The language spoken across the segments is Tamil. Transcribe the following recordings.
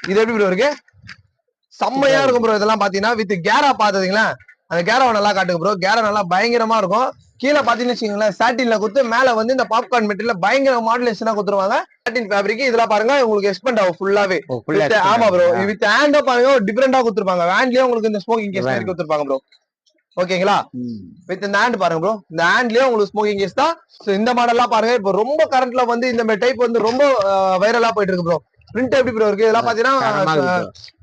இது எப்படி ப்ரோ இருக்கு? செம்மையா இருக்கும் ப்ரோ. இதெல்லாம் பாத்தீங்கன்னா வித் கேரா பாத்துங்களா, அந்த கேராவை நல்லா காட்டுங்க ப்ரோ. கேரா நல்லா பயங்கரமா இருக்கும். கீழே பாத்தீங்கன்னு வச்சுக்கோங்களேன், சாட்டின்ல குத்து மேல வந்து இந்த பாப்கார்ன் மெட்டீரியல் பயங்கர மாடுலேஷனா குத்துருவாங்க. சாட்டின் ஃபேப்ரிக் இதெல்லாம் பாருங்க உங்களுக்கு எக்ஸ்பெண்ட் ஆகும் ஃபுல்லாவே. ஆமா ப்ரோ, வித் ஹேண்ட் பாருங்க டிஃபரெண்டா குத்துருப்பாங்க. ஹேண்ட்லயே உங்களுக்கு இந்த ஸ்மோக்கிங் கேஸ் மாதிரி குத்துருப்பாங்க ப்ரோ. ஓகேங்களா? வித் இந்த ஹேண்ட் பாருங்க ப்ரோ, இந்த ஹேண்ட்லயே உங்களுக்கு ஸ்மோக்கிங் கேஸ் தான். இந்த மாடல்லாம் பாருங்க, இப்போ ரொம்ப கரண்ட்ல வந்து இந்த டைப் வந்து ரொம்ப வைரலா போயிட்டு இருக்கு ப்ரோ. பிரிண்ட் எப்படி ப்ரோ இருக்கு? இதெல்லாம் பாத்தீங்கன்னா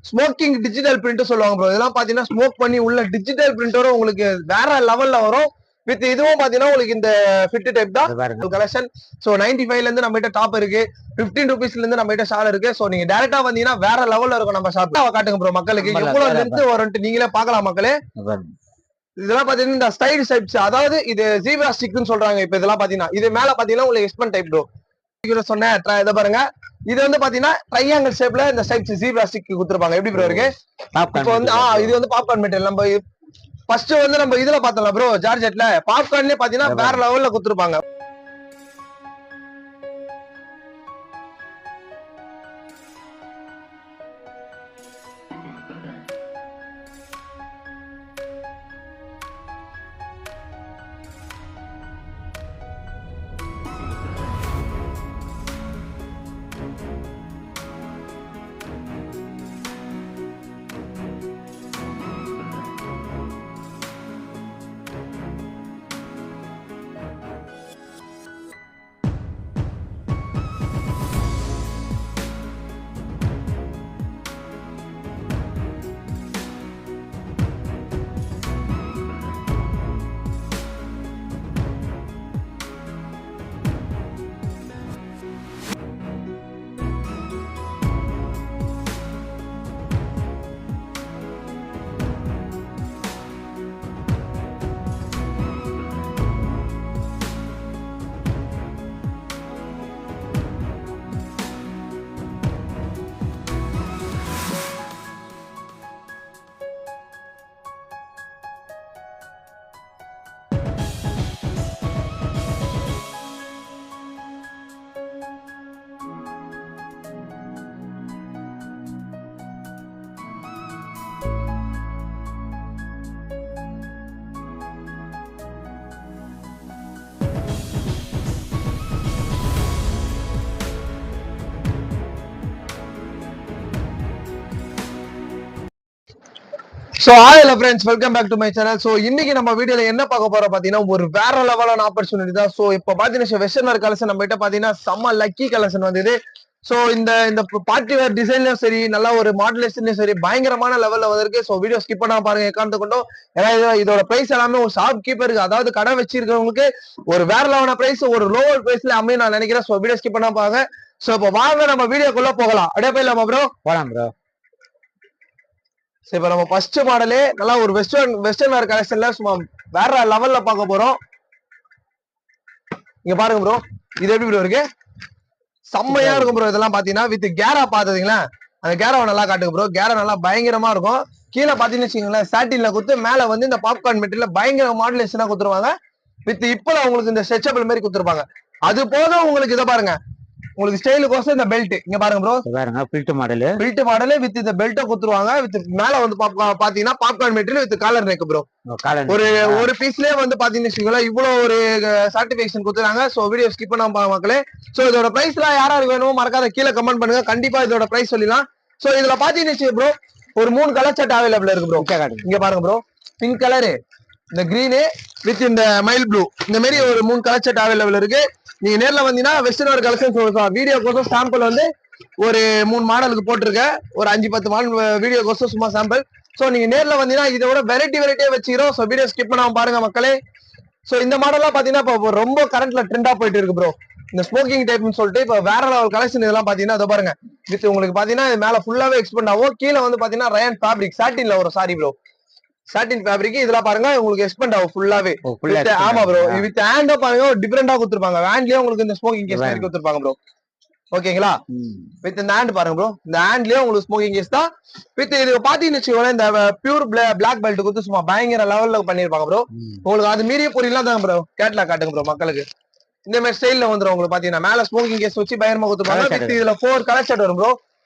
ஸ்மோக்கிங் டிஜிட்டல் பிரிண்ட் சொல்லுவாங்க ப்ரோ. இதெல்லாம் பாத்தீங்கன்னா ஸ்மோக் பண்ணி உள்ள டிஜிட்டல் பிரிண்டோட உங்களுக்கு வேற லெவல்ல வரும். வித் இதுவும் பாத்தீங்கன்னா உங்களுக்கு இந்த ஃபிட் டைப் தான் கலெக்ஷன். சோ 95ல இருந்து நம்ம கிட்ட டாப் இருக்கு, 15 ரூபீஸ்ல இருந்து நம்ம கிட்ட ஷால் இருக்கு. சோ நீங்க டைரக்டா வந்தீங்கன்னா வேற லெவல்ல இருக்கும் நம்ம ஷாப். காட்டுங்க ப்ரோ மக்களுக்கு எவ்வளவு லென்த் வரும்னு நீங்களே பாக்கலாம் மக்களே. இதெல்லாம் பாத்தீங்கன்னா இந்த ஸ்டைல் டைப்ஸ், அதாவது இது ஜீப்ரா ஸ்டிக்னு சொல்றாங்க. இப்ப இதெல்லாம் பாத்தீங்கன்னா இது மேல பாத்தீங்கன்னா உங்களுக்கு எக்ஸ்பெண்ட் டைப் ப்ரோ. சொன்னேன் இதை பாருங்க, இது வந்து பாத்தீங்கன்னா ட்ரையாங்கிள் ஷேப்ல இந்த ஸ்டைப்ஸ் ஜீப்ரா ஸ்டிக் கொடுத்துருப்பாங்க. எப்படி ப்ரோ இருக்கு? இப்போ வந்து இது வந்து பாப்கார்ன் மெட்டீரியல். நம்ம ஃபர்ஸ்ட் வந்து நம்ம இதுல பார்த்தோம்ல ப்ரோ, ஜார்ஜெட்ல பாப்கார்ன்லயே பாத்தீங்கன்னா வேற லெவல்ல கொடுத்துருப்பாங்க. So hello friends, welcome back to my channel. So இன்னைக்கு நம்ம வீடியோல என்ன பார்க்க போறோம் பாத்தீங்கன்னா, ஒரு வேற லெவலான ஆப்பர்ச்சுனிட்டி தான். சோ இப்ப பாத்தீங்கன்னா வெஸ்டர்ன் வேர் கலெக்ஷன் நம்ம கிட்ட பாத்தீங்கன்னா செம்ம லக்கி கலெக்ஷன் வந்தது. சோ இந்த பார்ட்டி வேர் டிசைன்லயும் சரி, நல்ல ஒரு மாடுலேஷன்லயும் சரி பயங்கரமான லெவல்ல வந்திருக்கு. சோ வீடியோ ஸ்கிப் பண்ணாம பாருங்க எக்காரணத்தை கொண்டும். ஏன்னா இதோட பிரைஸ் எல்லாமே ஒரு ஷாப் கீப்பருக்கு, அதாவது கடை வச்சிருக்கவங்களுக்கு ஒரு வேற லெவலான பிரைஸ், ஒரு லோவர் பிரைஸ்ல அமையும் நான் நினைக்கிறேன். சோ வீடியோ ஸ்கிப் பண்ணாம பாருங்க. சோ இப்போ வாங்க நம்ம வீடியோக்குள்ள போகலாம். அப்படியே போயிடலாமா ப்ரோ? போலாம் ப்ரோ. சரி, இப்ப நம்ம ஃபர்ஸ்ட் மாடலே நல்லா ஒரு வெஸ்டர்ன் வேர் கலெக்ஷன்ல சும்மா வேற லெவல்ல பார்க்க போறோம். இங்க பாருங்க ப்ரோ, இது எப்படி ப்ரோ இருக்கு? செம்மையா இருக்கும் ப்ரோ. இதெல்லாம் பாத்தீங்கன்னா வித் கேரா பாத்துங்களா, அந்த கேராவை நல்லா காட்டுங்க ப்ரோ. கேரா நல்லா பயங்கரமா இருக்கும். கீழே பாத்தீங்கன்னு வச்சுக்கோங்களேன், சாட்டின்ல குத்து மேல வந்து இந்த பாப்கார்ன் மெட்டீரியல் பயங்கர மாடுலேஷனா குத்துருவாங்க. வித் இப்பல உங்களுக்கு இந்த ஸ்ட்ரெச்சபிள் மாதிரி குத்துருப்பாங்க. அது போக உங்களுக்கு இதை பாருங்க, உங்களுக்கு ஸ்டைலுக்கோசம் இந்த பெல்ட் இங்க பாருங்க ப்ரோ. பாருங்க பில்ட் மாடல் வித் இந்த பெல்ட்ட குத்துருவாங்க. வித் மேல வந்து பாத்தீங்கன்னா popcorn material with collar neck bro. ஒரு பீஸ்லயே வந்து பாத்தீங்கன்னு வச்சுக்கோங்களேன், இவ்வளவு ஒரு சர்டிபிகேஷன் குத்துறாங்க. சோ வீடியோ ஸ்கிப் பண்ணாம மக்களே. சோ இதோட பிரைஸ் எல்லாம் யாராருக்கு வேணுமோ மறக்காத கீழே கமெண்ட் பண்ணுங்க, கண்டிப்பா இதோட பிரைஸ் சொல்லிடலாம். சோ இதுல பாத்தீங்கன்னு ப்ரோ ஒரு 3 கலர் செட் அவைலபிள் இருக்கு ப்ரோ. இங்க பாருங்க ப்ரோ, பிங்க் கலரு, இந்த கிரீனு வித் இந்த மைல் ப்ளூ, இந்த மாதிரி ஒரு 3 கலர் செட் அவைலபிள் இருக்கு. நீங்க நேர்ல வந்தீங்கன்னா வெஸ்டர்ன் வேர் கலெக்ஷன் வீடியோ கோசம் சாம்பிள் வந்து ஒரு 3 மாடலுக்கு போட்டிருக்க, ஒரு 5-10 மாடல் வீடியோ கோசம் சும்மா சாம்பிள். சோ நீங்க நேர்ல வந்தீங்கன்னா இதோட வெரைட்டியா வச்சுக்கிறோம். சோ வீடியோ ஸ்கிப் பண்ணாம பாருங்க மக்களே. சோ இந்த மாடல்லாம் பாத்தீங்கன்னா இப்போ ரொம்ப கரண்ட்ல ட்ரெண்டா போயிட்டு இருக்கு ப்ரோ, இந்த ஸ்மோக்கிங் டைப்னு சொல்லிட்டு. இப்போ வேற லெவல் கலெக்ஷன் இதெல்லாம் பாத்தீங்கன்னா அதை பாருங்க. வித் உங்களுக்கு பாத்தீங்கன்னா மேல ஃபுல்லாவே எக்ஸ்பெண்ட் ஆகும். கீழே வந்து பாத்தீங்கன்னா ரயான் ஃபேப்ரிக் சாட்டின்ல வரும். சாரி ப்ரோ, சாட்டின் ஃபேப்ரிக். இதெல்லாம் பாருங்க உங்களுக்கு எக்ஸ்பெண்ட் ஆகும் ஃபுல்லாவே. ஆமா ப்ரோ, வித் ஹேண்ட் பாருங்க டிஃபரெண்டா கொடுத்துருப்பாங்க. ஹேண்ட்லயே உங்களுக்கு இந்த ஸ்மோக்கிங் கேஸ் மாதிரி கொடுத்துருப்பாங்க ப்ரோ. ஓகேங்களா? வித் இந்த ஹேண்ட் பாருங்க ப்ரோ, இந்த ஹேண்ட்லயே உங்களுக்கு ஸ்மோக்கிங் கேஸ் தான். வித் இது பாத்தீங்கன்னு வச்சுக்கோங்களேன், இந்த பியூர் பிளாக் பெல்ட் கொடுத்து சும்மா பயங்கர லெவல்ல பண்ணிருப்பாங்க ப்ரோ. உங்களுக்கு அது மீறிய பொருள் தான் ப்ரோ. கேட்லாக் காட்டுங்க ப்ரோ மக்களுக்கு. இந்த மாதிரி ஸ்டைல்ல வந்துடும் உங்களுக்கு. பாத்தீங்கன்னா மேல ஸ்மோக்கிங் கேஸ் வச்சு பயங்கரமா கொடுத்துருப்பாங்க. வித் இதுல 4 கலர் செட் வரும் ப்ரோ.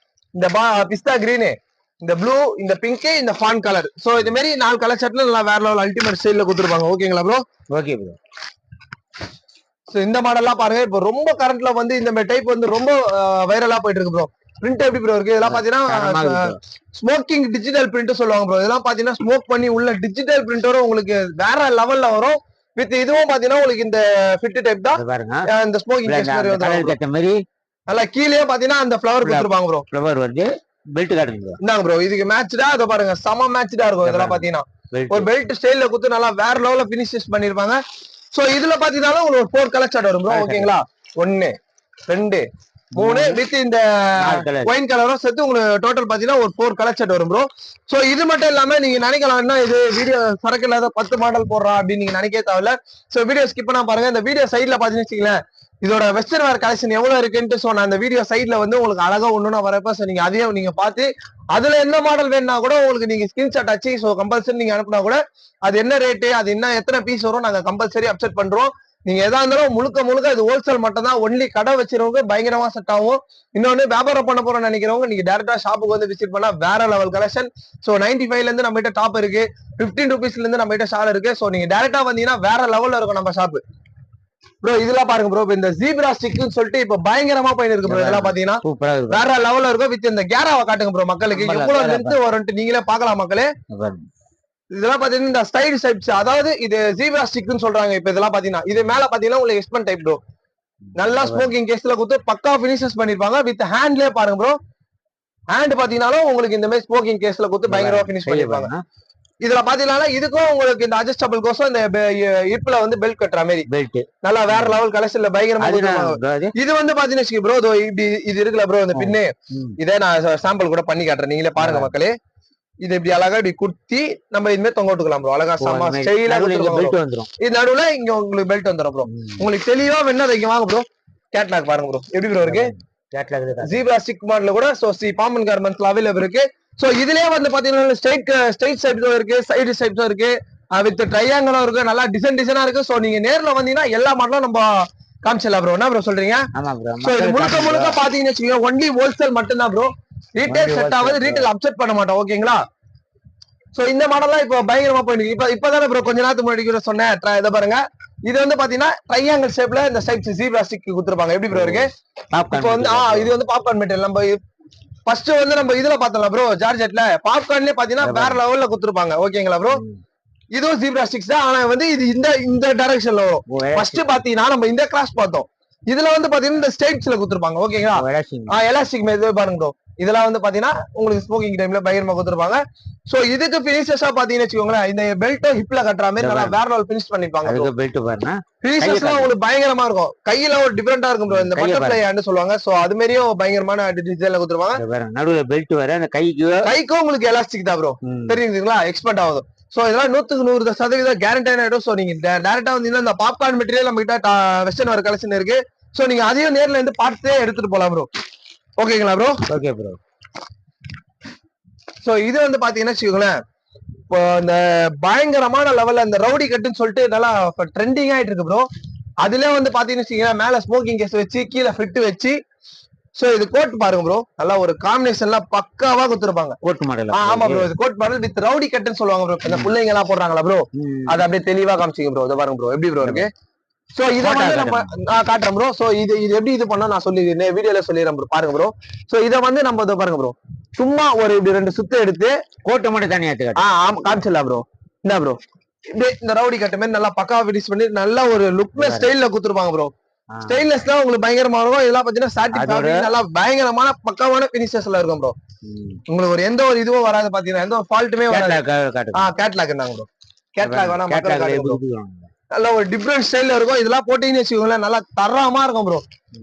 இந்த பிஸ்தா கிரீனு, இந்த ப்ளூ, இந்த பிங்க், இந்த ஃபான் கலர். சோ இது மாதிரி 4 கலர் ஷர்ட்ல நல்லா வேற லெவல் அல்டிமேட் ஸ்டைல்ல கொடுத்துருப்பாங்க. ஓகேங்களா ப்ரோ? Okay bro. சோ இந்த மாடல்லாம் பாருங்க, இப்போ ரொம்ப கரண்ட்ல வந்து இந்த மாதிரி டைப் வந்து ரொம்ப வைரலா போயிட்டு இருக்கு ப்ரோ. பிரிண்ட் எப்படி ப்ரோ இருக்கு? இதெல்லாம் பாத்தீங்கன்னா ஸ்மோக்கிங் டிஜிட்டல் பிரிண்ட் சொல்லுவாங்க ப்ரோ. இதெல்லாம் பாத்தீங்கன்னா ஸ்மோக் பண்ணி உள்ள டிஜிட்டல் பிரிண்டோட உங்களுக்கு வேற லெவல்ல வரும். வித் இதுவும் பாத்தீங்கன்னா உங்களுக்கு இந்த ஃபிட் டைப் தான் பாருங்க. இந்த ஸ்மோக்கிங் கேஸ் மாதிரி வந்து நல்லா கீழே பாத்தீங்கன்னா அந்த ஃப்ளவர் கொடுத்துருப்பாங்க ப்ரோ. ஃப்ளவர் வந்து பெல்ட் காட்டுங்க. இந்தாங்க ப்ரோ, இதுக்கு மேட்ச்டா அதை பாருங்க, செம மேட்ச்டா இருக்கும். இதெல்லாம் பாத்தீங்கன்னா ஒரு பெல்ட் ஸ்டைல்ல கொடுத்து நல்லா வேற லெவல்ல பினிஷஸ் பண்ணிருப்பாங்க. சோ இதுல பாத்தீங்கன்னா உங்களுக்கு 4 கலர் ஷர்ட் வரும் ப்ரோ. ஓகேங்களா? 1 2 3 வித் இந்த ஒயின் கலரும் சேர்த்து உங்களுக்கு டோட்டல் பாத்தீங்கன்னா ஒரு 4 கலர் ஷர்ட் வரும் ப்ரோ. சோ இது மட்டும் இல்லாம நீங்க நினைக்கலாம்னா இது வீடியோ சரக்கு இல்லாத 10 மாடல் போடுறா அப்படின்னு நீங்க நினைக்க தேவையில்ல. சோ வீடியோ ஸ்கிப் பண்ணா பாருங்க. இந்த வீடியோ சைட்ல பாத்தீங்கன்னு வச்சுக்கீங்களேன், இதோட வெஸ்டர்ன் வேர் கலெக்ஷன் எவ்வளவு இருக்குன்னு சொன்ன அந்த வீடியோ சைட்ல வந்து உங்களுக்கு அழகா ஒண்ணுன்னா வரப்ப நீங்க அதையும் நீங்க பார்த்து அதுல என்ன மாடல் வேணும்னா கூட உங்களுக்கு நீங்க ஸ்கிரீன்ஷாட் ஆச்சு சோ கம்பல்சரி நீங்க அனுப்புனா கூட அது என்ன ரேட்டு, அது என்ன எத்தனை பீஸ் வரும் நாங்க கம்பல்சரி அப்செட் பண்றோம். நீங்க எதா இருந்தாலும் முழுக்க இது ஹோல்சேல் மட்டும் தான். ஒன்லி கடை வச்சிருவங்க பயங்கரமா செட் ஆகும். இன்னொன்னு வியாபாரம் பண்ண போறோம்னு நினைக்கிறவங்க நீங்க டேரக்டா ஷாப்புக்கு வந்து விசிட் பண்ணா வேற லெவல் கலெக்ஷன். சோ 95ல இருந்து நம்ம கிட்ட டாப் இருக்கு, 15 ருபீஸ்ல இருந்து நம்ம கிட்ட ஷால் இருக்கு. சோ நீங்க டேரக்டா வந்தீங்கன்னா வேற லெவல்ல இருக்கும் நம்ம ஷாப் ப்ரோ. இதெல்லாம் பாருங்க ப்ரோ, இந்த ஜீப்ரா ஸ்டிக்னு சொல்லிட்டு இப்ப பயங்கரமா போயிட்டு இருக்கு ப்ரோ. இதெல்லாம் பாத்தீங்கன்னா வேற லெவல்ல இருக்கும். வித் இந்த கேராவை காட்டுங்க ப்ரோ மக்களுக்கு எவ்வளவு லென்த் வரும்னு நீங்களே பாக்கலாம் மக்களே. இதெல்லாம் பாத்தீங்கன்னா இந்த ஸ்டைல் டைப்ஸ், அதாவது இது ஜீப்ரா ஸ்டிக்னு சொல்றாங்க. இப்ப இதெல்லாம் பாத்தீங்கன்னா இது மேல பாத்தீங்கன்னா உங்களுக்கு எக்ஸ்பென்ட் டைப் ப்ரோ. நல்லா ஸ்மோக்கிங் கேஸ்ல கொடுத்து பக்கா பினிஷஸ் பண்ணிருப்பாங்க. வித் ஹேண்ட்லயே பாருங்க ப்ரோ, ஹேண்ட் பாத்தீங்கன்னாலும் உங்களுக்கு இந்த மாதிரி ஸ்மோக்கிங் கேஸ்ல கொடுத்து பயங்கரமா பினிஷ் பண்ணிருப்பாங்க. இதுல பாத்தீங்கன்னா இதுக்கும் உங்களுக்கு இந்த அட்ஜஸ்டபிள் கோசம் இந்த இப்ல வந்து பெல்ட் கட்டுற மாதிரி பெல்ட் நல்லா வேற லெவல் கலெக்ஷன்ல பயங்கரமா. இது வந்து பாத்தீங்கன்னா ப்ரோ இப்படி இது இருக்குல்ல ப்ரோ இந்த பின்னு, இதே நான் சாம்பிள் கூட பண்ணி காட்டுறேன், நீங்களே பாருங்க மக்களே. இது இப்படி அழகா இப்படி குத்தி நம்ம இதுமே தொங்க விட்டுக்கலாம் ப்ரோ. அழகா செம்ம ஸ்டைலா வந்துரும். இது நடுவுல இங்க உங்களுக்கு பெல்ட் வந்துடும் ப்ரோ. உங்களுக்கு தெளிவா வேணா இங்க வாங்க ப்ரோ. கேட்லாக் பாருங்க ப்ரோ எப்படி ப்ரோ இருக்கு. ஜீப்ரா ஸ்டிக் மாடல்ல கூட சோ ஸ்ரீ பாமன் கார்மெண்ட்ஸ்ல அவைலபிள் இருக்கு. சோ இதுலயே வந்து பாத்தீங்கன்னா ஸ்ட்ரைட் ஷேப்ஸும் இருக்கு, சைடு ஷேப்ஸும் இருக்கு, வித் ட்ரையாங்கிளும் இருக்கு, நல்லா டிசைனா இருக்கு. சோ நீங்க நேர்ல வந்தீங்கன்னா எல்லா மாடலும் நம்ம காமிச்சிடலாம் ப்ரோ. என்ன ப்ரோ சொல்றீங்க? சோ இது முழுக்க பாத்தீங்கன்னு வச்சுக்கோங்க ஒன்லி ஹோல்சேல் மட்டும் தான் ப்ரோ. ரீட்டைல் செட் ஆகுது, ரீட்டைல் அப்செட் பண்ண மாட்டோம். ஓகேங்களா? சோ இந்த மாடல்லாம் இப்போ பயங்கரமா போயிருக்கு. இப்பதானே ப்ரோ கொஞ்ச நேரத்துக்கு முன்னாடி கூட சொன்னேன். இதை பாருங்க, இது வந்து பாத்தீங்கன்னா ட்ரையாங்கிள் ஷேப்ல இந்த சைட் ஜீப்ரா ஸ்டிக் கொடுத்துருப்பாங்க. எப்படி ப்ரோ இருக்கு? இப்போ வந்து இது வந்து பாப்கார்ன் மெட்டீரியல். நம்ம ஃபர்ஸ்ட் வந்து நம்ம இதுல பார்த்தோம்ல ப்ரோ, ஜார்ஜெட்ல பாப்கார்ன்லயே பாத்தீங்கன்னா வேற லெவல்ல கொடுத்துருப்பாங்க. ஓகேங்களா ப்ரோ? இதுவும் ஜீப்ரா ஸ்டிக்ஸ் தான், ஆனா வந்து இது இந்த டைரக்ஷன்ல வரும். ஃபர்ஸ்ட் பாத்தீங்கன்னா நம்ம இந்த கிராஸ் பார்த்தோம், இதுல வந்து பாத்தீங்கன்னா இந்த ஸ்டேட்ஸ்ல கொடுத்துருப்பாங்க. ஓகேங்களா? எலாஸ்டிக் மாதிரி பாருங்க ப்ரோ. இதெல்லாம் வந்து பாத்தீங்கன்னா உங்களுக்கு ஸ்மோக்கிங் டைம்ல பயங்கரமா கொடுத்துருப்பாங்க. சோ இதுக்கு பினிஷஸா பாத்தீங்கன்னு வச்சுக்கோங்களேன், இந்த பெல்ட் ஹிப்ல கட்டுற மாதிரி நல்லா வேற லெவல் பினிஷ் பண்ணிருப்பாங்க. பினிஷஸ்லாம் உங்களுக்கு பயங்கரமா இருக்கும். கையில ஒரு டிஃபரெண்டா இருக்கும் ப்ரோ. இந்த பட்டர்ஃப்ளை ஹேண்ட் சொல்லுவாங்க. சோ அது மாதிரியும் பயங்கரமான டிசைன்ல கொடுத்துருவாங்க. நடுவுல பெல்ட் வர அந்த கைக்கும் உங்களுக்கு எலாஸ்டிக் தான் ப்ரோ. தெரியுதுங்களா? எக்ஸ்பெர்ட் ஆகுது. சோ இதெல்லாம் 100% கேரண்டியான ஆயிடும். சோ நீங்க டைரக்டா வந்தீங்கன்னா இந்த பாப்கார்ன் மெட்டீரியல் நம்ம கிட்ட வெஸ்டர்ன் வேர் கலெக்ஷன் இருக்கு. சோ நீங்க அதையும் நேர்ல இருந்து பார்த்தே எடுத்துட்டு போலாம் ப்ரோ. ஓகேங்களா ப்ரோ? Okay bro. சோ இது வந்து பாத்தீங்கன்னா வச்சுக்கோங்களேன், இப்போ இந்த பயங்கரமான லெவல்ல இந்த ரவுடி கட்டுன்னு சொல்லிட்டு நல்லா ட்ரெண்டிங் ஆயிட்டு இருக்கு ப்ரோ. அதுல வந்து பாத்தீங்கன்னு வச்சுக்கோங்களேன், மேல ஸ்மோக்கிங் கேஸ் வச்சு கீழே ஃபிட் வச்சு. சோ இது கோட் பாருங்க ப்ரோ, நல்லா ஒரு காம்பினேஷன்ல பக்காவா கொடுத்துருப்பாங்க. Code model. ஆமா ப்ரோ, இது கோட் மாடல் வித் ரவுடி கட்டுன்னு சொல்லுவாங்க ப்ரோ. இந்த பிள்ளைங்க எல்லாம் போடுறாங்களா ப்ரோ, அது அப்படியே தெளிவா காமிச்சிங்க ப்ரோ. இதை பாருங்க ப்ரோ எப்படி ப்ரோ இருக்கு. சோ இத வந்து நம்ம காட்டுறோம் ப்ரோ. சோ இது எப்படி இது பண்ணா நான் சொல்லி வீடியோல சொல்லிடுறேன் ப்ரோ. பாருங்க ப்ரோ. சோ இத வந்து நம்ம இதை பாருங்க ப்ரோ, சும்மா ஒரு இப்படி 2 சுத்த எடுத்து கோட்டை மட்டும் தனியா காமிச்சிடலாம் ப்ரோ. என்ன ப்ரோ இந்த ரவுடி கட்ட மாதிரி நல்லா பக்காவா ஃபினிஷ் பண்ணி நல்ல ஒரு லுக்னஸ் ஸ்டைல்ல கொடுத்துருப்பாங்க ப்ரோ. ஸ்டைல்லஸ் தான் உங்களுக்கு பயங்கரமா இருக்கும். இதெல்லாம் பாத்தீங்கன்னா சாட்டிஸ்ஃபேக்டரி நல்லா பயங்கரமான பக்காவான பினிஷஸ்ல இருக்கும் ப்ரோ. உங்களுக்கு ஒரு எந்த ஒரு இதுவும் வராது பாத்தீங்கன்னா, எந்த ஒரு ஃபால்ட்டுமே வராது. கேட்லாக் இருந்தாங்க ப்ரோ. கேட்லாக் வேணா மக்கள் காட்டுங்க. நல்ல ஒரு டிஃப்ரெண்ட் ஸ்டைல்ல இருக்கும். இதெல்லாம் போட்டீங்கன்னு வச்சுக்கோங்களேன், நல்லா தரமா இருக்கும் ப்ரோ.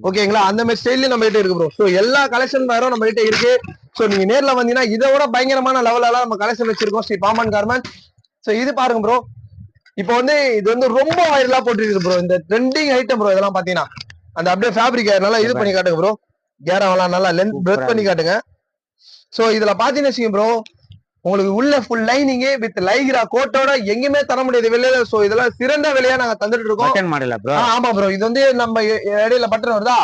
ஓகேங்களா? அந்த மாதிரி ஸ்டைல்ல நம்ம கிட்ட இருக்கு ப்ரோ. சோ எல்லா கலெக்ஷன் வேறும் நம்ம கிட்ட இருக்கு. சோ நீங்க நேர்ல வந்தீங்கன்னா இதை விட பயங்கரமான லெவல்ல எல்லாம் நம்ம கலெக்ஷன் வச்சிருக்கோம் ஸ்ரீ பாமன் கார்மெண்ட்ஸ். சோ இது பாருங்க ப்ரோ, இப்போ வந்து இது வந்து ரொம்ப வைரலா போட்டுருக்கு ப்ரோ. இந்த ட்ரெண்டிங் ஐட்டம் ப்ரோ. இதெல்லாம் பாத்தீங்கன்னா அந்த அப்படியே ஃபேப்ரிக் நல்லா இது பண்ணி காட்டுங்க ப்ரோ. கேராவெல்லாம் நல்லா லென்த் பிரெத் பண்ணி காட்டுங்க. சோ இதுல பாத்தீங்கன்னு வச்சுக்கோங்க ப்ரோ, உங்களுக்கு உள்ள ஃபுல் லைனிங் வித் லைக்ரா கோட்டோட எங்கேயுமே தர முடியாது வெளியில. சோ இதெல்லாம் சிறந்த விலையா நாங்க தந்துட்டு இருக்கோம். பட்டன் மாடலா ப்ரோ? ஆமா ப்ரோ, இது வந்து நம்ம இடையில பட்டன் வருதா,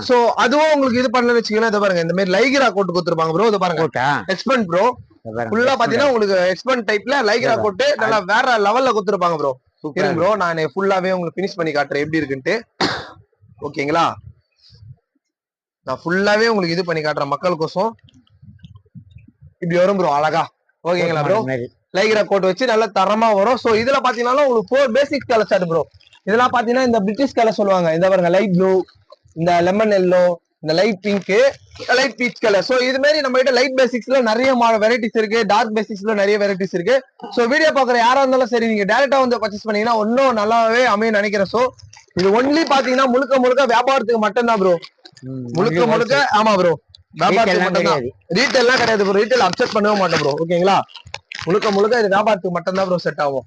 சோ அதுவும் உங்களுக்கு இது பண்ணல வச்சுக்கலாம். இதை பாருங்க, இந்த மாதிரி லைக்ரா கோட் கொடுத்துருப்பாங்க ப்ரோ. இது பாருங்க எக்ஸ்பெண்ட் ப்ரோ, ஃபுல்லா பாத்தீங்கன்னா உங்களுக்கு எக்ஸ்பெண்ட் டைப்ல லைக்ரா கோட் நல்லா வேற லெவல்ல கொடுத்துருப்பாங்க ப்ரோ. இருங்க ப்ரோ, நான் ஃபுல்லாவே உங்களுக்கு பினிஷ் பண்ணி காட்டுறேன் எப்படி இருக்குன்ட்டு. ஓகேங்களா, நான் ஃபுல்லாவே உங்களுக்கு இது பண்ணி காட்டுறேன் மக்களுக்கோசம். இப்படி வரும் ப்ரோ அழகா. ஓகேங்களா ப்ரோ, லைக்ரா கோட் வச்சு நல்லா தரமா வரும். சோ இதுல பாத்தீங்கன்னா உங்களுக்கு 4 பேசிக் கலர் சார்ட் ப்ரோ. இதெல்லாம் பாத்தீங்கன்னா இந்த பிரிட்டிஷ் கலர் சொல்லுவாங்க. இந்த பாருங்க லைட் ப்ளூ, இந்த லெமன் எல்லோ, இந்த light pink, light peach colour. So இது மாதிரி நம்ம கிட்ட லைட் பேசிக்ஸ்ல நிறைய வெரைட்டிஸ் இருக்கு, டார்க் பேசிக்ஸ்ல நிறைய வெரைட்டிஸ் இருக்கு. சோ வீடியோ பாக்குற யாரா இருந்தாலும் சரி, நீங்க டைரக்டா வந்து பர்ச்சேஸ் பண்ணீங்கன்னா இன்னும் நல்லாவே அமையும் நினைக்கிறேன். சோ இது ஒன்லி பாத்தீங்கன்னா முழுக்க முழுக்க வியாபாரத்துக்கு மட்டும்தான் ப்ரோ. முழுக்க முழுக்க ஆமா ப்ரோ, வியாபாரத்துக்கு மட்டும்தான். ரீட்டைல் எல்லாம் கிடையாது ப்ரோ, ரீட்டைல் அப்செட் பண்ணவே மாட்டோம் ப்ரோ. ஓகேங்களா, முழுக்க முழுக்க இது வியாபாரத்துக்கு மட்டும்தான் ப்ரோ செட் ஆகும்.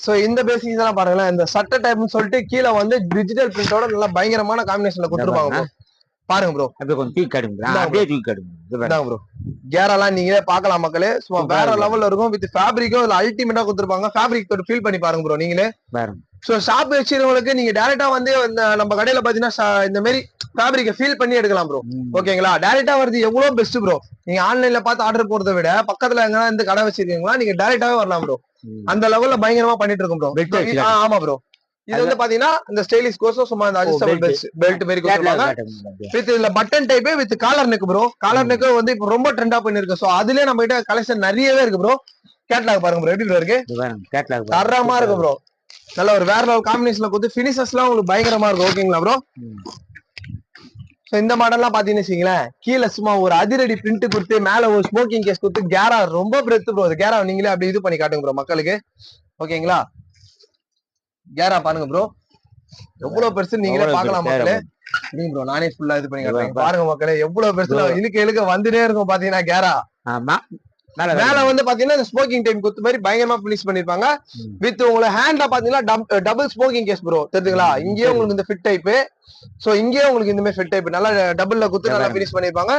சோ இந்த பேசிக்ஸ் எல்லாம் பாருங்களேன், இந்த சட்டை டைப்னு சொல்லிட்டு கீழே வந்து டிஜிட்டல் பிரிண்டோட நல்லா பயங்கரமான காம்பினேஷன்ல கொடுத்துருப்பாங்க ப்ரோ. பாருங்க ப்ரோ, அப்படியே கொஞ்சம் தூக்கி காட்டுங்க, அப்படியே தூக்கி காட்டுங்க ப்ரோ. கேரெல்லாம் நீங்களே பாக்கலாம் மக்களே, சும்மா வேற லெவல்ல இருக்கும். வித் ஃபேப்ரிக்கும் இதுல அல்டிமேட்டா கொடுத்துருப்பாங்க. ஃபேப்ரிக் ஃபீல் பண்ணி பாருங்க ப்ரோ நீங்களே. சோ ஷாப் வச்சிருக்கவங்களுக்கு நீங்க டைரக்டா வந்து நம்ம கடையில பாத்தீங்கன்னா இந்த மாதிரி ஃபேப்ரிக்க ஃபீல் பண்ணி எடுக்கலாம் ப்ரோ. ஓகேங்களா, டைரக்டா வருது எவ்வளவு பெஸ்ட் ப்ரோ. நீங்க ஆன்லைன்ல பார்த்து ஆர்டர் போறதை விட பக்கத்துல எங்கன்னா இந்த கடை வச்சிருக்கீங்களா, நீங்க டைரக்டாவே வரலாம் ப்ரோ. அந்த லெவல்ல பயங்கரமா பண்ணிட்டு இருக்கோம் ப்ரோ. ஆமா ப்ரோ, இது வந்து பாத்தீங்கன்னா இந்த ஸ்டைலிஷ் கோர்ஸும் சும்மா இந்த அட்ஜஸ்டபிள் பெல்ட் மாதிரி கொடுத்துருக்காங்க. வித் இதுல button type with collar neck bro. Collar neck வந்து இப்போ ரொம்ப ட்ரெண்டா பண்ணிருக்கு. சோ அதுலயே நம்ம கிட்ட கலெக்ஷன் நிறையவே இருக்கு ப்ரோ. கேட்லாக் பாருங்க ப்ரோ, எப்படி ப்ரோ இருக்கு, தரமா இருக்கு ப்ரோ. நல்ல ஒரு வேற லெவல் காம்பினேஷன்ல கொடுத்து பினிஷஸ் எல்லாம் உங்களுக்கு பயங்கரமா இருக்கும். ஓகேங்களா ப்ரோ, இந்த மாடல்லாம் பாத்தீங்கன்னு வச்சுங்களேன், கீழே சும்மா ஒரு அதிரடி பிரிண்ட் கொடுத்து மேல ஒரு ஸ்மோக்கிங் கேஸ் கொடுத்து கேரா ரொம்ப பிரெத் ப்ரோ. கேரா நீங்களே அப்படி இது பண்ணி காட்டுங்க ப்ரோ மக்களுக்கு. ஓகேங்களா, கேரா பாருங்க ப்ரோ, எவ்வளவு பெருசு நீங்களே பாக்கலாம் மக்களே. நீங்க ப்ரோ நானே ஃபுல்லா இது பண்ணி காட்டுறேன் பாருங்க மக்களே, எவ்வளவு பெருசு இழுக்க இழுக்க வந்துட்டே இருக்கும் பாத்தீங்கன்னா கேரா. மேல வந்து பாத்தீங்கன்னா ஸ்மோக்கிங் டைம் குத்து மாதிரி பயங்கரமா பினிஷ் பண்ணிருப்பாங்க. வித் உங்களை ஹேண்ட்ல பாத்தீங்கன்னா டபுள் ஸ்மோக்கிங் கேஸ் ப்ரோ, தெரிஞ்சுங்களா. இங்கேயே உங்களுக்கு இந்த ஃபிட் டைப், சோ இங்கேயே உங்களுக்கு இந்த மாதிரி ஃபிட் டைப் நல்லா டபுள்ல குத்து நல்லா பினிஷ் பண்ணிருப்பாங்க.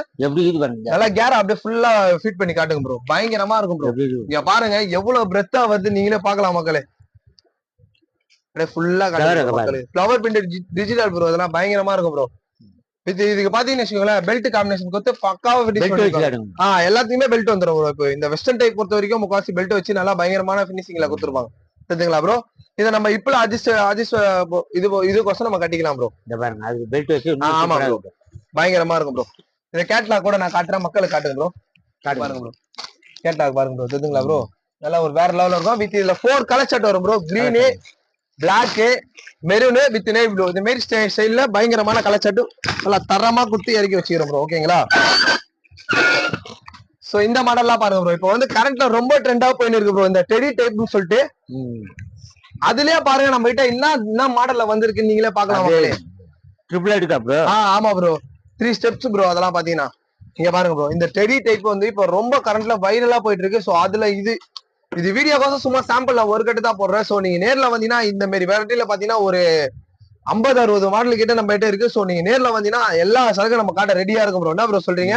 நல்லா கேரா அப்படியே ஃபுல்லா ஃபிட் பண்ணி காட்டுங்க ப்ரோ, பயங்கரமா இருக்கும் ப்ரோ. இங்க பாருங்க எவ்வளவு பிரெத்தா வருது நீங்களே பாக்கலாம் மக்களே. அப்படியே ஃபுல்லா காட்டுங்க மக்களே. ஃபிளவர் பிரிண்டட் டிஜிட்டல் ப்ரோ, இதெல்லாம் பயங்கரமா இருக்கும் ப்ரோ. இதுக்கு பாத்தீங்கன்னு வச்சுக்கோங்களேன், பெல்ட் காம்பினேஷன் கொடுத்து பக்காவா ஃபினிஷ் பண்ணிருப்பாங்க. எல்லாத்தையுமே பெல்ட் வந்துரும் ப்ரோ. இப்போ இந்த வெஸ்டர்ன் டைப் பொறுத்த வரைக்கும் முக்காசி பெல்ட் வச்சு நல்லா பயங்கரமான பினிஷிங்ல கொடுத்துருப்பாங்க, தெரிஞ்சுங்களா ப்ரோ. இதை நம்ம இப்பல இதுக்கோசம் நம்ம கட்டிக்கலாம் ப்ரோ. ஆமா ப்ரோ, பயங்கரமா இருக்கும் ப்ரோ. இந்த கேட்லாக் கூட நான் காட்டுறேன், மக்களுக்கு காட்டுங்க ப்ரோ. பாருங்க ப்ரோ, கேட்லாக் பாருங்க ப்ரோ, தெரிஞ்சுங்களா ப்ரோ. நல்லா ஒரு வேற லெவல்ல இருக்கும். வித் இதுல 4 கலர் ஷர்ட் வரும் bro. Green, black, maroon with navy blue. இந்த மாதிரி ஸ்டைல்ல பயங்கரமான கலர் ஷர்ட் நல்லா தரமா குத்தி இறக்கி வச்சுக்கிறோம் ப்ரோ. ஓகேங்களா, சோ இந்த மாடல்லாம் பாருங்க ப்ரோ. இப்போ வந்து கரண்ட்ல ரொம்ப ட்ரெண்டா போயின்னு இருக்கு ப்ரோ இந்த டெடி டைப்னு சொல்லிட்டு. அதுலயே பாருங்க நம்ம கிட்ட என்ன மாடல்ல வந்திருக்கு நீங்களே பாக்கலாம் மக்களே. ட்ரிபிள் எட் தான் ப்ரோ. ஆமா ப்ரோ, 3 ஸ்டெப்ஸ் ப்ரோ. அதெல்லாம் பாத்தீங்கன்னா இங்க பாருங்க ப்ரோ, இந்த டெடி டைப் வந்து இப்போ ரொம்ப கரண்ட்ல வைரலா போயிட்டு இருக்கு. சோ அதுல இது வீடியோக்காக சும்மா சாம்பிள் ஒரு கட்டு தான் போடுறேன். சோ நீங்க நேர்ல வந்தீங்கன்னா இந்த மாதிரி வெரைட்டில பாத்தீங்கன்னா ஒரு 50-60 மாடல் கிட்ட நம்ம கிட்ட இருக்கு. சோ நீங்க நேர்ல வந்தீங்கன்னா எல்லா சரக்கும் நம்ம காட்ட ரெடியா இருக்கும் ப்ரோ. என்ன ப்ரோ சொல்றீங்க?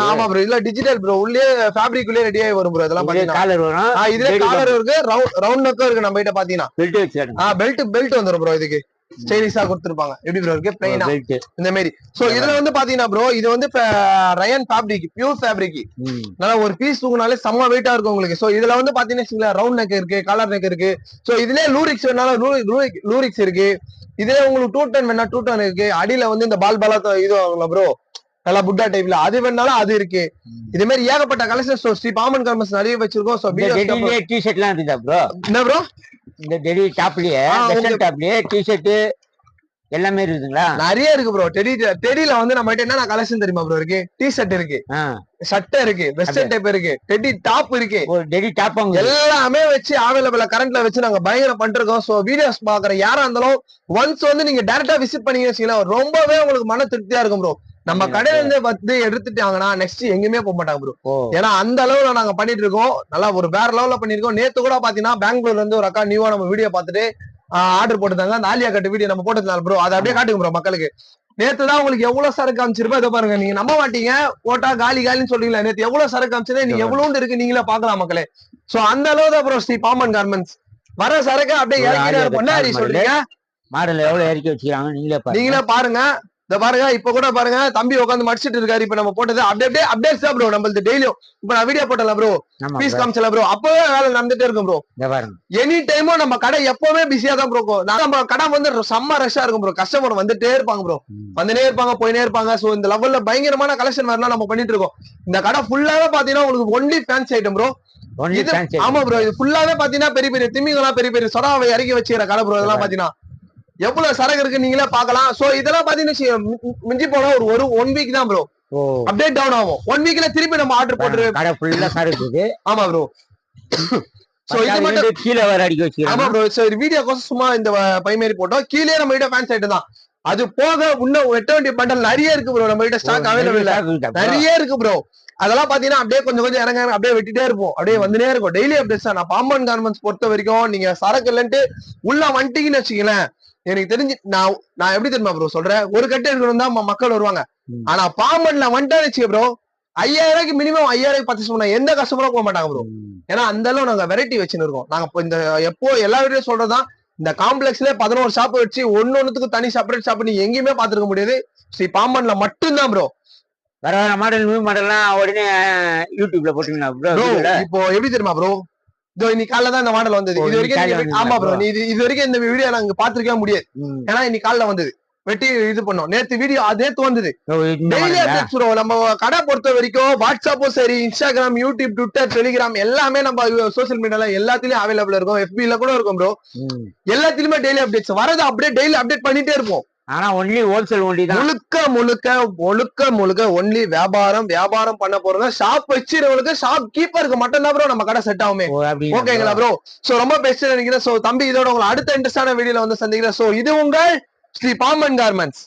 ஆமா ப்ரோ, இல்ல டிஜிட்டல் ப்ரோ, உள்ளே ஃபேப்ரிக் உள்ளே ரெடியாகி வரும் ப்ரோ. இதெல்லாம் பாத்தீங்கன்னா இதுல காலர் இருக்கு, ரவுண்ட் நெக்கும் இருக்கு நம்ம கிட்ட பாத்தீங்கன்னா. பெல்ட் வந்துரும் ப்ரோ. இதுக்கு ஸ்டைலிஷா கொடுத்திருப்பாங்க. எப்படி ப்ரோ இருக்கு, பிளைனா இந்த மாதிரி. சோ இதுல வந்து பாத்தீங்கன்னா ப்ரோ, இது வந்து ரயன் ஃபேப்ரிக், பியூர் ஃபேப்ரிக். நல்லா ஒரு பீஸ் தூக்குனாலே செம்ம வெயிட்டா இருக்கும் உங்களுக்கு. சோ இதுல வந்து பாத்தீங்கன்னா ரவுண்ட் நெக் இருக்கு, காலர் நெக் இருக்கு. சோ இதுலயே லூரிக்ஸ் வேணாலும் லூரிக்ஸ் இருக்கு. இதுல உங்களுக்கு 210 வேணா 210 இருக்கு. அடியில வந்து இந்த பால் இது ஆகுங்களா ப்ரோ, நல்லா புட்டா டைப்ல அது வேணாலும் அது இருக்கு. இதே மாதிரி ஏகப்பட்ட கலெக்ஷன் ஸ்ரீ பாமன் கார்மெண்ட்ஸ் நிறைய வச்சிருக்கோம். சோ டி-ஷர்ட்லாம் இருக்குதா ப்ரோ? என்ன ப்ரோ, இந்த டெடி டாப்லயே வெஸ்டர்ன் டாப்லயே டி-ஷர்ட் எல்லாமே இருக்குங்களா? நிறைய இருக்கு ப்ரோ. டெடில வந்து நம்ம கிட்ட என்ன கலெக்ஷன் தெரியுமா ப்ரோ இருக்கு? டி ஷர்ட் இருக்கு, சட்டை இருக்கு, வெஸ்டர்ன் டைப் இருக்கு, டெடி டாப் இருக்கு. டெடி டாப் எல்லாமே வச்சு அவைலபிளா கரண்ட்ல வச்சு நாங்க பயங்கரம் பண்ணிருக்கோம். சோ வீடியோஸ் பாக்குற யாரா இருந்தாலும் ஒன்ஸ் வந்து நீங்க டைரக்டா விசிட் பண்ணீங்கன்னு வச்சுக்கலாம், ரொம்பவே உங்களுக்கு மன திருப்தியா இருக்கும் ப்ரோ. நம்ம கடையில இருந்து வந்து எடுத்துட்டாங்கன்னா நெக்ஸ்ட் எங்கேயுமே போக மாட்டாங்க ப்ரோ. ஏன்னா அந்த அளவுல நாங்க பண்ணிட்டு இருக்கோம். நல்லா ஒரு வேற லெவல்ல பண்ணிருக்கோம். நேத்து கூட பாத்தீங்கன்னா பெங்களூர்ல இருந்து ஒரு அக்கா நியூவா நம்ம வீடியோ பார்த்துட்டு ஆர்டர் போட்டுருந்தாங்க. அந்த ஆலியா கட்டு வீடியோ நம்ம போட்டதுனால ப்ரோ, அதை அப்படியே காட்டுங்க ப்ரோ மக்களுக்கு. நேத்து தான் உங்களுக்கு எவ்வளவு சரக்கு காமிச்சிருப்போம். இதை பாருங்க, நீங்க நம்ப மாட்டீங்க. போட்டா காலி காலின்னு சொல்றீங்களா, நேத்து எவ்வளவு சரக்கு காமிச்சதே நீங்க எவ்வளவு இருக்கு நீங்களே பாக்கலாம் மக்களே. சோ அந்த அளவு தான் ப்ரோ ஸ்ரீ பாம்பன் கார்மெண்ட்ஸ். வர சரக்கு அப்படியே இறக்கிட்டே இருப்போம். என்ன சொல்றீங்க? மாடல் எவ்வளவு இறக்கி வச்சுக்கிறாங்க நீங்களே பாருங்க. இத பாருங்க, இப்ப கூட பாருங்க தம்பி உட்காந்து மடிச்சிட்டு இருக்காரு. இப்ப நம்ம போட்டது அப்படியே அப்டேட்ஸ் தான் ப்ரோ நம்மளுக்கு டெய்லியும். இப்ப நான் வீடியோ போட்டல ப்ரோ, பீஸ் காமிச்சல ப்ரோ, அப்பவே வேலை நடந்துட்டே இருக்கும் ப்ரோ. எனி டைமும் நம்ம கடை எப்பவுமே பிஸியா தான் ப்ரோ இருக்கும். நம்ம கடை வந்து செம்ம ரஷ்ஷா இருக்கும் ப்ரோ. கஸ்டமர் வந்துட்டே இருப்பாங்க ப்ரோ, வந்துட்டே இருப்பாங்க, போயினே இருப்பாங்க. சோ இந்த லெவல்ல பயங்கரமான கலெக்ஷன் வரலாம் நம்ம பண்ணிட்டு இருக்கோம். இந்த கடை ஃபுல்லாவே பாத்தீங்கன்னா உங்களுக்கு ஒன்லி ஃபேன்சி ஐட்டம் ப்ரோ. ஆமா ப்ரோ, இது ஃபுல்லாவே பாத்தீங்கன்னா பெரிய பெரிய திமிங்கலாம், பெரிய பெரிய சொடாவை இறக்கி வச்சுக்கிற கடை ப்ரோ. இதெல்லாம் பாத்தீங்கன்னா எவ்வளவு சரக்கு இருக்கு நீங்களே பாக்கலாம். சோ இதெல்லாம் பாத்தீங்கன்னா மிஞ்சி போனா ஒரு 1 வீக் தான் ப்ரோ அப்டேட் டவுன் ஆகும். 1 வீக்ல திருப்பி நம்ம ஆர்டர் போட்டு கடை ஃபுல்லா சரக்கு. ஆமா ப்ரோ. சோ இது மட்டும் கீழே வேற அடிக்க வச்சிருக்காங்க. ஆமா ப்ரோ. சோ வீடியோ கோசம் சும்மா இந்த பைமேரி போட்டோம். கீழே நம்ம கிட்ட ஃபேன்ஸ் ஐட்டம் தான். அது போக இன்னும் 820 பண்டல் நிறைய இருக்கு ப்ரோ. நம்ம கிட்ட ஸ்டாக் அவைலபிள் இல்ல, நிறைய இருக்கு ப்ரோ. அதெல்லாம் பாத்தீங்கன்னா அப்படியே கொஞ்சம் கொஞ்சம் இறங்க அப்படியே வெட்டிட்டே இருப்போம், அப்படியே வந்துனே இருக்கும். டெய்லி அப்டேட்ஸ் தான். நான் பாம்பன் கார்மெண்ட்ஸ் பொறுத்த வரைக்கும் நீங்க சரக்கு இல்லன்ட்டு உள்ள வந்துட்டீங்கன்னு வச்சுக்கீங்களேன், எனக்கு தெரிஞ்சு நான் எப்படி தெரியுமா ப்ரோ சொல்றேன், ஒரு கட்டு எடுக்கணும் தான் மக்கள் வருவாங்க. ஆனா பாம்பன்ல வந்துட்டா வச்சுக்க ப்ரோ, 5000 மினிமம் 5000 பர்ச்சேஸ் பண்ண எந்த கஸ்டமரும் போக மாட்டாங்க ப்ரோ. ஏன்னா அந்த அளவு நாங்க வெரைட்டி வச்சுன்னு இருக்கோம். நாங்க இப்போ இந்த எப்போ எல்லா வீடியோ சொல்றதுதான், இந்த காம்ப்ளெக்ஸ்ல 11 ஷாப் வச்சு ஒன்னொன்னுக்கு தனி செப்பரேட் ஷாப் நீ எங்கேயுமே பாத்துருக்க முடியாது. ஸ்ரீ பாம்பன்ல மட்டும்தான் ப்ரோ. வர மாடல் நியூ மாடல்லாம் உடனே யூடியூப்ல போட்டீங்களா ப்ரோ? இப்போ எப்படி தெரியுமா ப்ரோ, இன்னைக்கு காலைல தான் இந்த மாடல் வந்தது. இது வரைக்கும் ஆமா ப்ரோ, நீ இது வரைக்கும் இந்த வீடியோ நாங்க பாத்துருக்கவே முடியாது. ஏன்னா இன்னைக்கு காலைல வந்தது, வெட்டி இது பண்ணோம். நேத்து வீடியோ நேத்து வந்தது. Daily updates bro. நம்ம கடை பொறுத்த வரைக்கும் வாட்ஸ்அப்பும் சரி, இன்ஸ்டாகிராம், யூடியூப், ட்விட்டர், டெலிகிராம் எல்லாமே நம்ம சோசியல் மீடியால எல்லாத்துலயும் அவைலபிள் இருக்கும். FB ல கூட இருக்கும் ப்ரோ. எல்லாத்துலயுமே டெய்லி அப்டேட்ஸ் வரது, அப்படியே டெய்லி அப்டேட் பண்ணிட்டே இருப்போம். ஆனா ஒன்லி ஹோல்சேல் ஒன்லி தான். முழுக்க ஒன்லி வியாபாரம் பண்ண போறதா. ஷாப் வச்சிருவங்களுக்கு, ஷாப் கீப்பருக்கு மட்டும் தான் ப்ரோ நம்ம கடை செட் ஆகுமே. ஓகேங்களா ப்ரோ? சோ ரொம்ப பெஸ்ட் நினைக்கிறேன். சோ தம்பி இதோட உங்களை அடுத்த இன்ட்ரெஸ்டான வீடியோல வந்து சந்திக்கிறேன். சோ இது உங்கள் ஸ்ரீ பாம்பன் கார்மெண்ட்ஸ்.